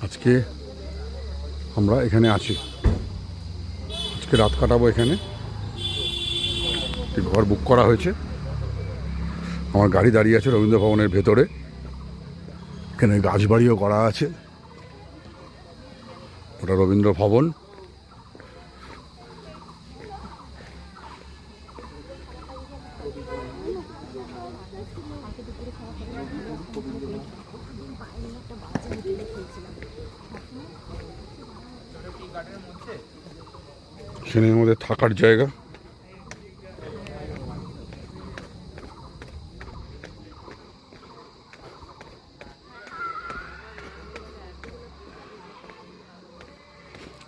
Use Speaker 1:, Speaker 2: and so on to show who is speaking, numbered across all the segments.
Speaker 1: আজকে আমরা এখানে আছি, আজকে রাত কাটাবো এখানে। একটি ঘর বুক করা হয়েছে, আমার গাড়ি দাঁড়িয়ে আছে রবীন্দ্র ভবনের ভেতরে। এখানে গাছবাড়িও করা আছে, ওটা রবীন্দ্র ভবন। সেখানে আমাদের থাকার জায়গা।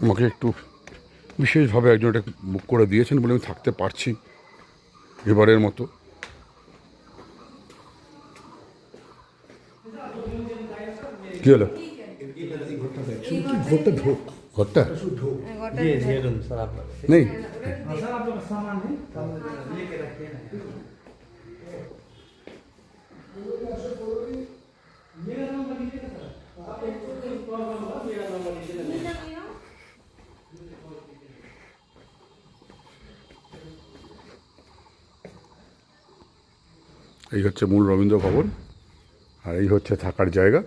Speaker 1: আমাকে একটু বিশেষভাবে একজন এটা বুক করে দিয়েছেন বলে আমি থাকতে পারছি এবারের মতো। কি হলো ঘরটা নেই? এই হচ্ছে মূল রবীন্দ্র ভবন, আর এই হচ্ছে থাকার জায়গা।